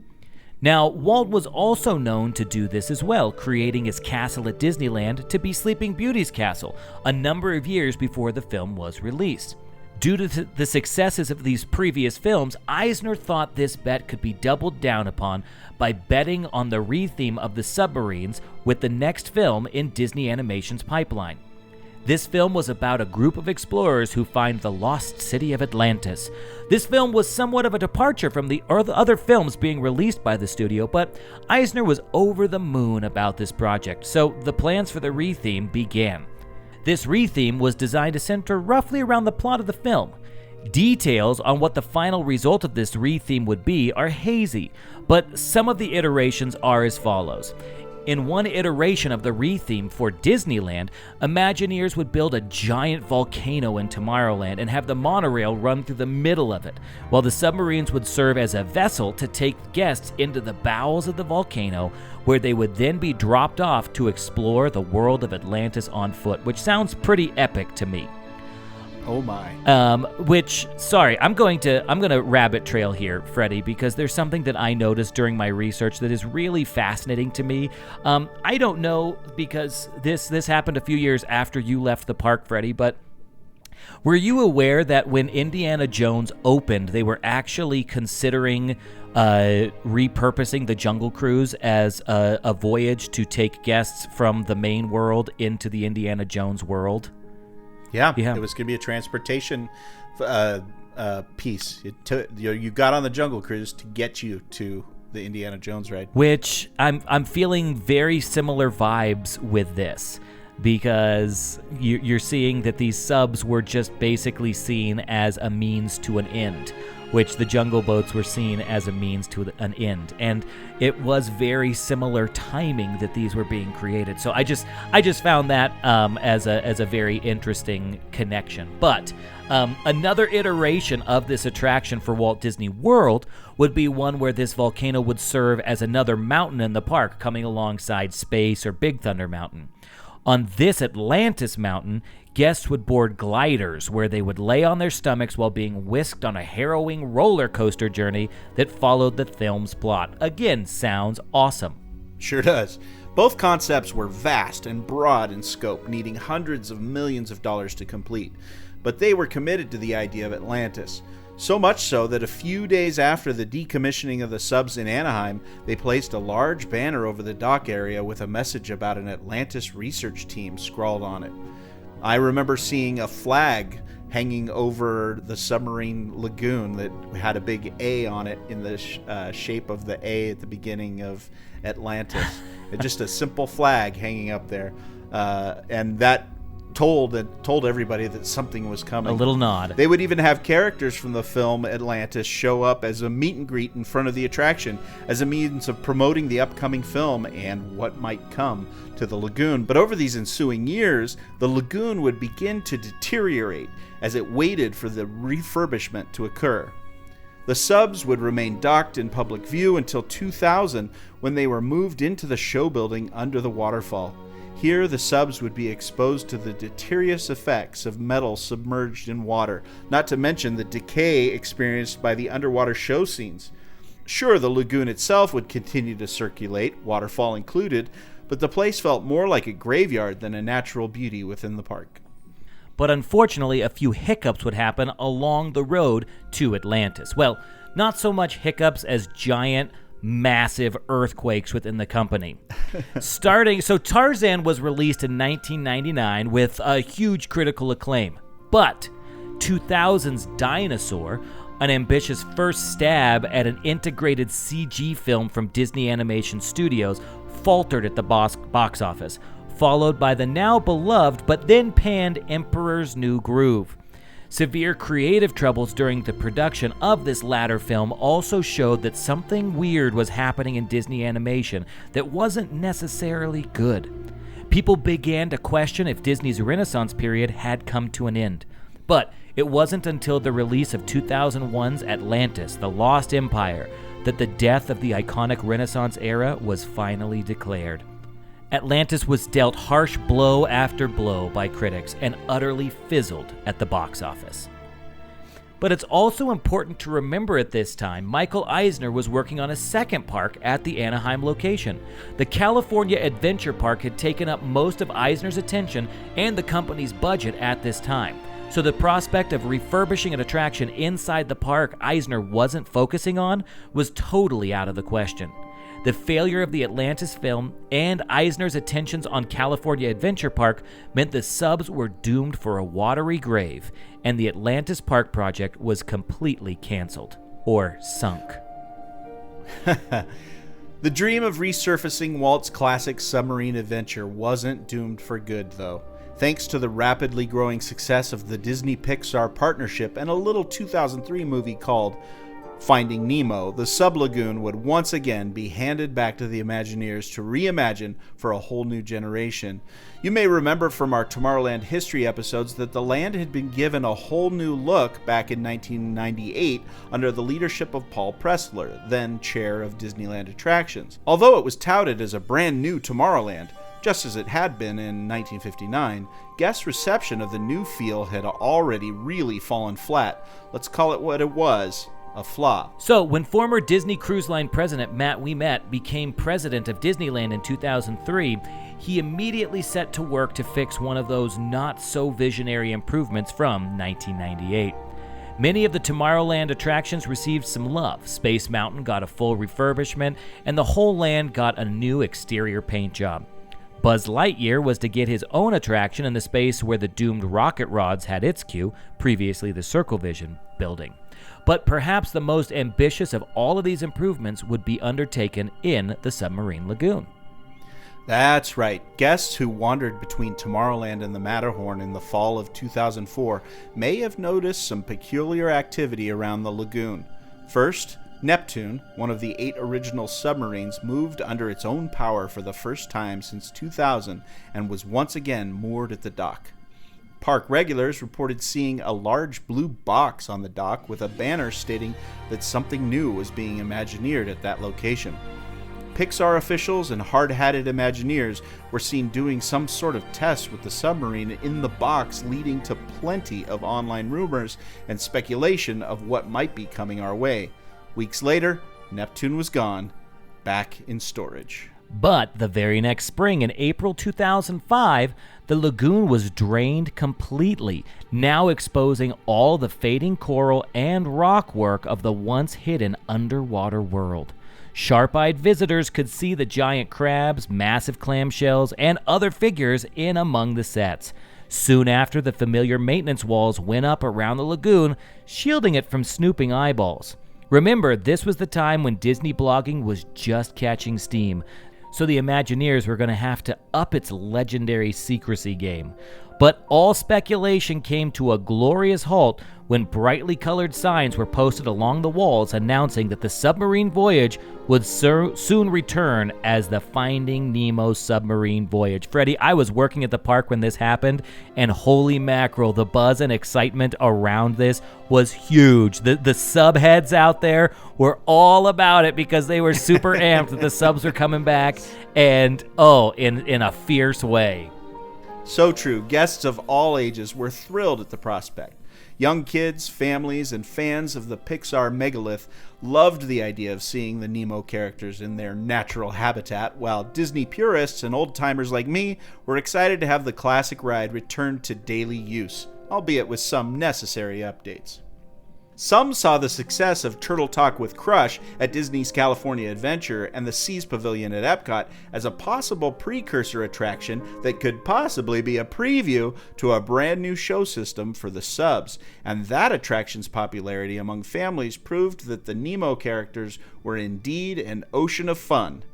Now, Walt was also known to do this as well, creating his castle at Disneyland to be Sleeping Beauty's castle a number of years before the film was released. Due to the successes of these previous films, Eisner thought this bet could be doubled down upon by betting on the re-theme of the submarines with the next film in Disney Animation's pipeline. This film was about a group of explorers who find the lost city of Atlantis. This film was somewhat of a departure from the other films being released by the studio, but Eisner was over the moon about this project, so the plans for the re-theme began. This re-theme was designed to center roughly around the plot of the film. Details on what the final result of this re-theme would be are hazy, but some of the iterations are as follows. In one iteration of the re-theme for Disneyland, Imagineers would build a giant volcano in Tomorrowland and have the monorail run through the middle of it, while the submarines would serve as a vessel to take guests into the bowels of the volcano, where they would then be dropped off to explore the world of Atlantis on foot, which sounds pretty epic to me. Oh my. I'm going to rabbit trail here, Freddy, because there's something that I noticed during my research that is really fascinating to me. I don't know, because this happened a few years after you left the park, Freddy, but were you aware that when Indiana Jones opened, they were actually considering repurposing the Jungle Cruise as a voyage to take guests from the main world into the Indiana Jones world? Yeah, it was going to be a transportation piece. You got on the Jungle Cruise to get you to the Indiana Jones ride. Which I'm feeling very similar vibes with this, because you're seeing that these subs were just basically seen as a means to an end, which the Jungle Boats were seen as a means to an end. And it was very similar timing that these were being created. So I just found that as a very interesting connection. But another iteration of this attraction for Walt Disney World would be one where this volcano would serve as another mountain in the park, coming alongside Space or Big Thunder Mountain. On this Atlantis mountain, guests would board gliders where they would lay on their stomachs while being whisked on a harrowing roller coaster journey that followed the film's plot. Again, sounds awesome. Sure does. Both concepts were vast and broad in scope, needing hundreds of millions of dollars to complete. But they were committed to the idea of Atlantis. So much so that a few days after the decommissioning of the subs in Anaheim, they placed a large banner over the dock area with a message about an Atlantis research team scrawled on it. I remember seeing a flag hanging over the submarine lagoon that had a big A on it in the shape of the A at the beginning of Atlantis. Just a simple flag hanging up there. And that told everybody that something was coming. A little nod. They would even have characters from the film Atlantis show up as a meet and greet in front of the attraction as a means of promoting the upcoming film and what might come to the lagoon. But over these ensuing years, the lagoon would begin to deteriorate as it waited for the refurbishment to occur. The subs would remain docked in public view until 2000, when they were moved into the show building under the waterfall. Here, the subs would be exposed to the deleterious effects of metal submerged in water, not to mention the decay experienced by the underwater show scenes. Sure, the lagoon itself would continue to circulate, waterfall included, but the place felt more like a graveyard than a natural beauty within the park. But unfortunately, a few hiccups would happen along the road to Atlantis. Well, not so much hiccups as giant, massive earthquakes within the company. So Tarzan was released in 1999 with a huge critical acclaim. But 2000's Dinosaur, an ambitious first stab at an integrated CG film from Disney Animation Studios, faltered at the box office, followed by the now beloved but then panned Emperor's New Groove. Severe creative troubles during the production of this latter film also showed that something weird was happening in Disney animation that wasn't necessarily good. People began to question if Disney's Renaissance period had come to an end. But It wasn't until the release of 2001's Atlantis, The Lost Empire, that the death of the iconic Renaissance era was finally declared. Atlantis was dealt harsh blow after blow by critics and utterly fizzled at the box office. But it's also important to remember at this time, Michael Eisner was working on a second park at the Anaheim location. The California Adventure Park had taken up most of Eisner's attention and the company's budget at this time. So the prospect of refurbishing an attraction inside the park Eisner wasn't focusing on was totally out of the question. The failure of the Atlantis film and Eisner's attentions on California Adventure Park meant the subs were doomed for a watery grave, and the Atlantis Park project was completely canceled, or sunk. The dream of resurfacing Walt's classic submarine adventure wasn't doomed for good, though. Thanks to the rapidly growing success of the Disney-Pixar partnership and a little 2003 movie called Finding Nemo, the Sublagoon would once again be handed back to the Imagineers to reimagine for a whole new generation. You may remember from our Tomorrowland history episodes that the land had been given a whole new look back in 1998 under the leadership of Paul Pressler, then chair of Disneyland Attractions. Although it was touted as a brand new Tomorrowland, just as it had been in 1959, guest reception of the new feel had already really fallen flat. Let's call it what it was. A flop. So, when former Disney Cruise Line president Matt Ouimet became president of Disneyland in 2003, he immediately set to work to fix one of those not-so-visionary improvements from 1998. Many of the Tomorrowland attractions received some love. Space Mountain got a full refurbishment, and the whole land got a new exterior paint job. Buzz Lightyear was to get his own attraction in the space where the doomed Rocket Rods had its queue, previously the Circle Vision building. But perhaps the most ambitious of all of these improvements would be undertaken in the Submarine Lagoon. That's right. Guests who wandered between Tomorrowland and the Matterhorn in the fall of 2004 may have noticed some peculiar activity around the lagoon. First, Neptune, one of the 8 original submarines, moved under its own power for the first time since 2000 and was once again moored at the dock. Park regulars reported seeing a large blue box on the dock with a banner stating that something new was being Imagineered at that location. Pixar officials and hard-hatted Imagineers were seen doing some sort of test with the submarine in the box, leading to plenty of online rumors and speculation of what might be coming our way. Weeks later, Neptune was gone, back in storage. But the very next spring, in April 2005, the lagoon was drained completely, now exposing all the fading coral and rock work of the once hidden underwater world. Sharp-eyed visitors could see the giant crabs, massive clamshells, and other figures in among the sets. Soon after, the familiar maintenance walls went up around the lagoon, shielding it from snooping eyeballs. Remember, this was the time when Disney blogging was just catching steam, so the Imagineers were going to have to up its legendary secrecy game. But all speculation came to a glorious halt when brightly colored signs were posted along the walls announcing that the Submarine Voyage would soon return as the Finding Nemo Submarine Voyage. Freddy, I was working at the park when this happened, and holy mackerel, the buzz and excitement around this was huge. The subheads out there were all about it because they were super amped that the subs were coming back, and in a fierce way. So true. Guests of all ages were thrilled at the prospect. Young kids, families, and fans of the Pixar megalith loved the idea of seeing the Nemo characters in their natural habitat, while Disney purists and old-timers like me were excited to have the classic ride return to daily use, albeit with some necessary updates. Some saw the success of Turtle Talk with Crush at Disney's California Adventure and the Seas Pavilion at Epcot as a possible precursor attraction that could possibly be a preview to a brand new show system for the subs, and that attraction's popularity among families proved that the Nemo characters were indeed an ocean of fun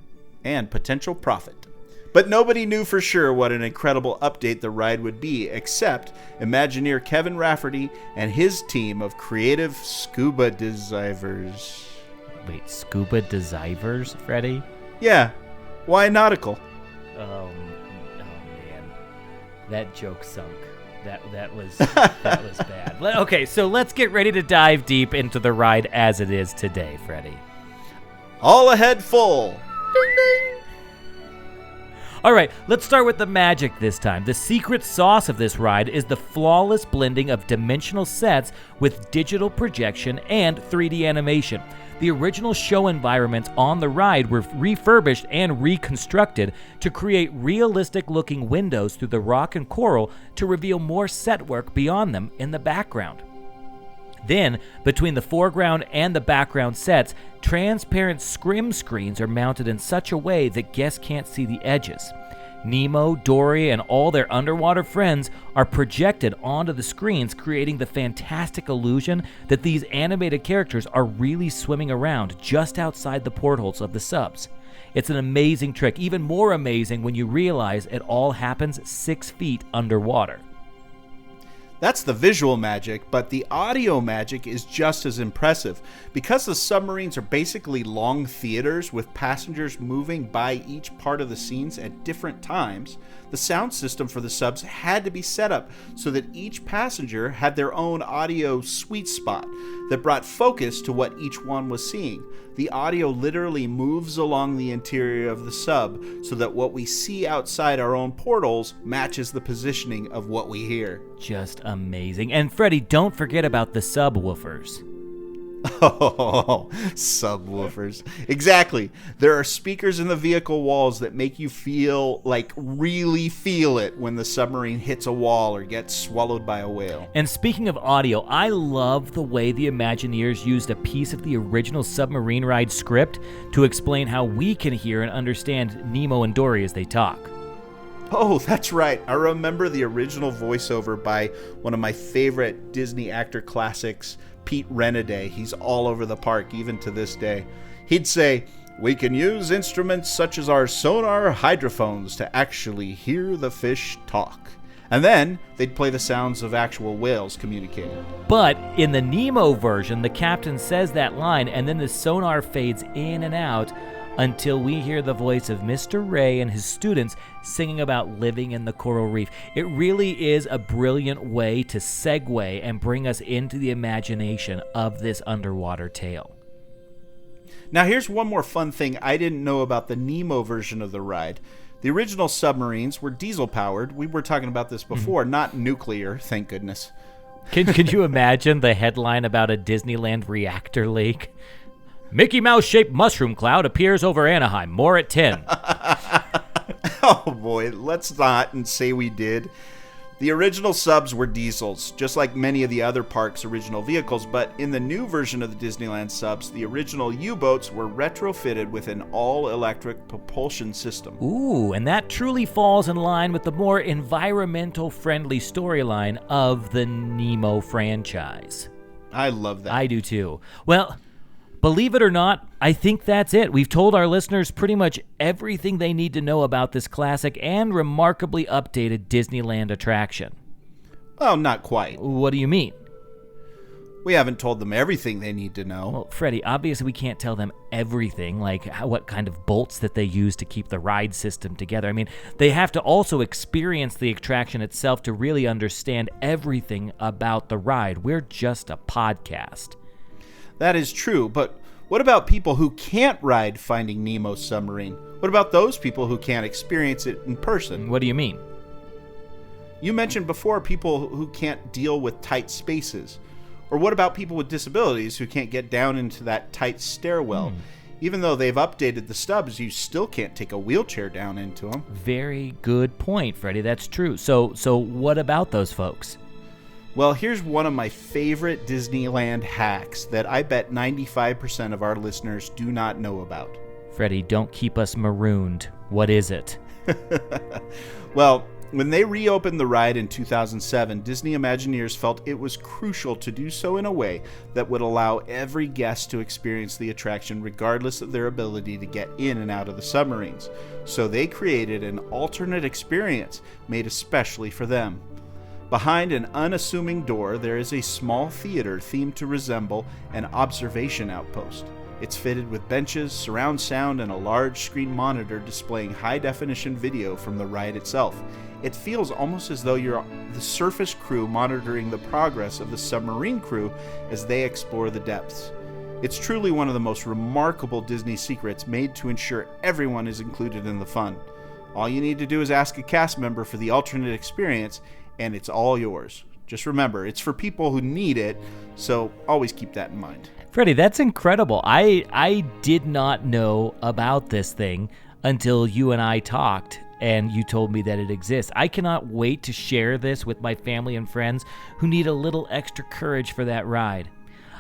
and potential profit. But nobody knew for sure what an incredible update the ride would be, except Imagineer Kevin Rafferty and his team of creative scuba divers. Wait, scuba divers, Freddy? Yeah, why nautical? Oh man, that joke sunk. That was bad. Okay, so let's get ready to dive deep into the ride as it is today, Freddy. All ahead full. Ding, ding. All right, let's start with the magic this time. The secret sauce of this ride is the flawless blending of dimensional sets with digital projection and 3D animation. The original show environments on the ride were refurbished and reconstructed to create realistic-looking windows through the rock and coral to reveal more set work beyond them in the background. Then, between the foreground and the background sets, transparent scrim screens are mounted in such a way that guests can't see the edges. Nemo, Dory, and all their underwater friends are projected onto the screens, creating the fantastic illusion that these animated characters are really swimming around just outside the portholes of the subs. It's an amazing trick, even more amazing when you realize it all happens 6 feet underwater. That's the visual magic, but the audio magic is just as impressive. Because the submarines are basically long theaters with passengers moving by each part of the scenes at different times, the sound system for the subs had to be set up so that each passenger had their own audio sweet spot that brought focus to what each one was seeing. The audio literally moves along the interior of the sub so that what we see outside our own portals matches the positioning of what we hear. Just amazing. And Freddy, don't forget about the subwoofers. Oh, subwoofers. Exactly. There are speakers in the vehicle walls that make you really feel it when the submarine hits a wall or gets swallowed by a whale. And speaking of audio, I love the way the Imagineers used a piece of the original submarine ride script to explain how we can hear and understand Nemo and Dory as they talk. Oh, that's right. I remember the original voiceover by one of my favorite Disney actor classics, Pete Renaday. He's all over the park, even to this day. He'd say, "We can use instruments such as our sonar hydrophones to actually hear the fish talk." And then they'd play the sounds of actual whales communicating. But in the Nemo version, the captain says that line, and then the sonar fades in and out until we hear the voice of Mr. Ray and his students singing about living in the coral reef. It really is a brilliant way to segue and bring us into the imagination of this underwater tale. Now here's one more fun thing I didn't know about the Nemo version of the ride. The original submarines were diesel-powered. We were talking about this before, not nuclear, thank goodness. Could you imagine the headline about a Disneyland reactor leak? Mickey Mouse-shaped mushroom cloud appears over Anaheim. More at 10. Oh boy, let's not and say we did. The original subs were diesels, just like many of the other parks' original vehicles, but in the new version of the Disneyland subs, the original U-boats were retrofitted with an all-electric propulsion system. Ooh, and that truly falls in line with the more environmental-friendly storyline of the Nemo franchise. I love that. I do too. Well, believe it or not, I think that's it. We've told our listeners pretty much everything they need to know about this classic and remarkably updated Disneyland attraction. Well, not quite. What do you mean? We haven't told them everything they need to know. Well, Freddy, obviously we can't tell them everything, like what kind of bolts that they use to keep the ride system together. I mean, they have to also experience the attraction itself to really understand everything about the ride. We're just a podcast. That is true, but what about people who can't ride Finding Nemo Submarine? What about those people who can't experience it in person? What do you mean? You mentioned before people who can't deal with tight spaces. Or what about people with disabilities who can't get down into that tight stairwell? Even though they've updated the stubs, you still can't take a wheelchair down into them. Very good point, Freddy. That's true. So what about those folks? Well, here's one of my favorite Disneyland hacks that I bet 95% of our listeners do not know about. Freddy, don't keep us marooned. What is it? Well, when they reopened the ride in 2007, Disney Imagineers felt it was crucial to do so in a way that would allow every guest to experience the attraction regardless of their ability to get in and out of the submarines. So they created an alternate experience made especially for them. Behind an unassuming door, there is a small theater themed to resemble an observation outpost. It's fitted with benches, surround sound, and a large screen monitor displaying high-definition video from the ride itself. It feels almost as though you're the surface crew monitoring the progress of the submarine crew as they explore the depths. It's truly one of the most remarkable Disney secrets made to ensure everyone is included in the fun. All you need to do is ask a cast member for the alternate experience, and it's all yours. Just remember, it's for people who need it, so always keep that in mind. Freddy, that's incredible. I did not know about this thing until you and I talked, and you told me that it exists. I cannot wait to share this with my family and friends who need a little extra courage for that ride.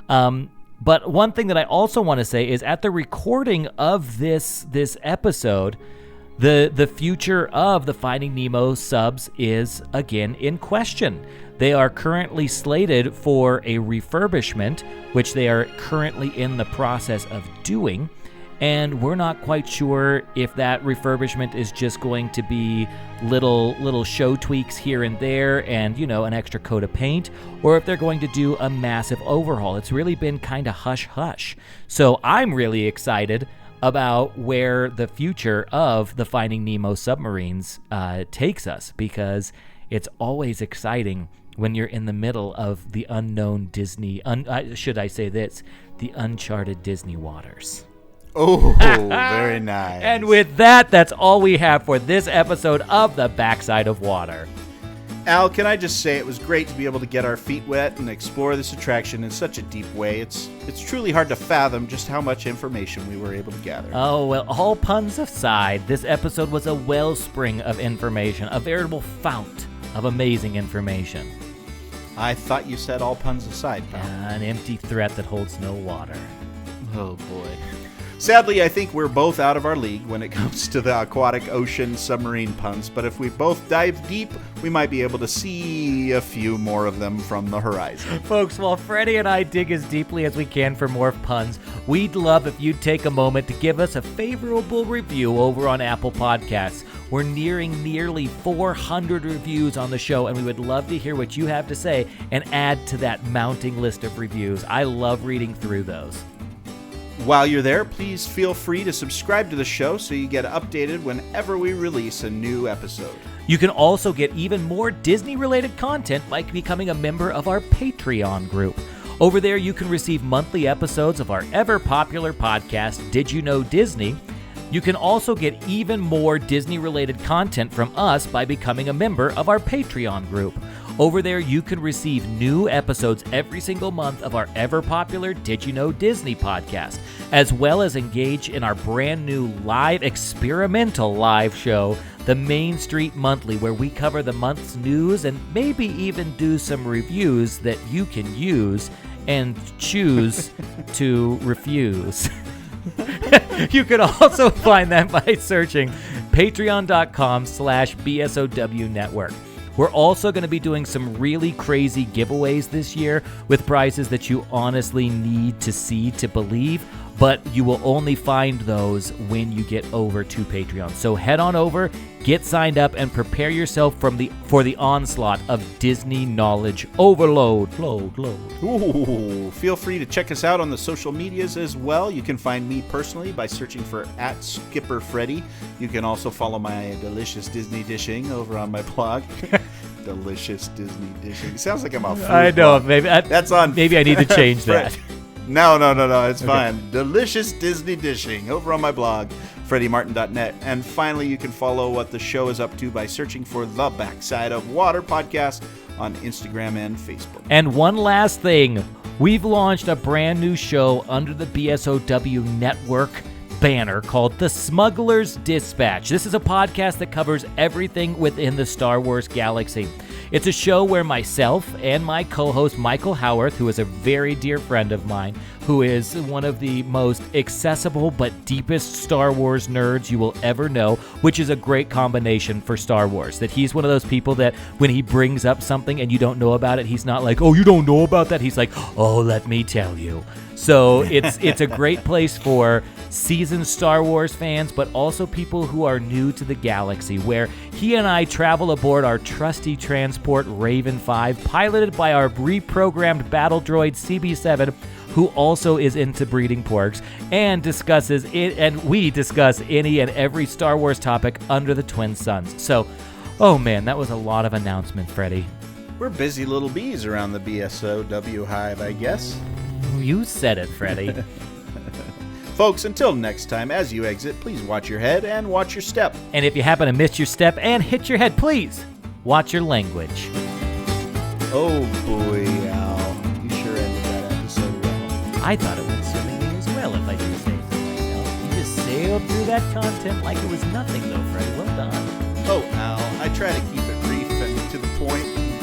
But one thing that I also want to say is at the recording of this episode, the future of the Finding Nemo subs is again in question. They are currently slated for a refurbishment, which they are currently in the process of doing. And we're not quite sure if that refurbishment is just going to be little show tweaks here and there and, an extra coat of paint, or if they're going to do a massive overhaul. It's really been kind of hush-hush. So I'm really excited about where the future of the Finding Nemo submarines takes us, because it's always exciting when you're in the middle of the unknown Disney, the uncharted Disney waters. Oh, very nice. And with that, that's all we have for this episode of The Backside of Water. Al, can I just say it was great to be able to get our feet wet and explore this attraction in such a deep way. It's truly hard to fathom just how much information we were able to gather. Oh, well, all puns aside, this episode was a wellspring of information, a veritable fount of amazing information. I thought you said all puns aside, pal. An empty threat that holds no water. Oh, boy. Sadly, I think we're both out of our league when it comes to the aquatic ocean submarine puns, but if we both dive deep, we might be able to see a few more of them from the horizon. Folks, while Freddy and I dig as deeply as we can for more puns, we'd love if you'd take a moment to give us a favorable review over on Apple Podcasts. We're nearing nearly 400 reviews on the show, and we would love to hear what you have to say and add to that mounting list of reviews. I love reading through those. While you're there, please feel free to subscribe to the show so you get updated whenever we release a new episode. You can also get even more Disney-related content by becoming a member of our Patreon group. Over there, you can receive monthly episodes of our ever-popular podcast, Did You Know Disney? You can also get even more Disney-related content from us by becoming a member of our Patreon group. Over there, you can receive new episodes every single month of our ever-popular Did You Know Disney podcast, as well as engage in our brand new experimental live show, The Main Street Monthly, where we cover the month's news and maybe even do some reviews that you can use and choose to refuse. You can also find that by searching patreon.com/BSOW Network. We're also going to be doing some really crazy giveaways this year with prizes that you honestly need to see to believe, but you will only find those when you get over to Patreon. So head on over, get signed up, and prepare yourself for the onslaught of Disney knowledge overload. Ooh, feel free to check us out on the social medias as well. You can find me personally by searching for @SkipperFreddy. You can also follow my delicious Disney dishing over on my blog. Delicious Disney dishing. Sounds like I'm a food I know. blog. Maybe that's on. Maybe I need to change that. No. It's fine. Delicious Disney dishing over on my blog, freddymartin.net. And finally, you can follow what the show is up to by searching for The Backside of Water podcast on Instagram and Facebook. And one last thing. We've launched a brand new show under the BSOW Network banner called The Smuggler's Dispatch. This is a podcast that covers everything within the Star Wars galaxy. It's a show where myself and my co-host Michael Howarth, who is a very dear friend of mine, who is one of the most accessible but deepest Star Wars nerds you will ever know, which is a great combination for Star Wars. That he's one of those people that when he brings up something and you don't know about it, he's not like, oh, you don't know about that? He's like, oh, let me tell you. So it's a great place for seasoned Star Wars fans, but also people who are new to the galaxy, where he and I travel aboard our trusty transport Raven 5, piloted by our reprogrammed battle droid CB7, who also is into breeding porgs, and discusses it, and we discuss any and every Star Wars topic under the twin suns. So, oh man, that was a lot of announcements, Freddy. We're busy little bees around the BSOW hive, I guess. You said it, Freddy. Folks, until next time, as you exit, please watch your head and watch your step. And if you happen to miss your step and hit your head, please watch your language. Oh boy, Al. You sure ended that episode well. I thought it went swimmingly as well, if I do say so myself. You just sailed through that content like it was nothing, though, Freddy. Well done. Oh, Al, I try to keep it brief and to the point.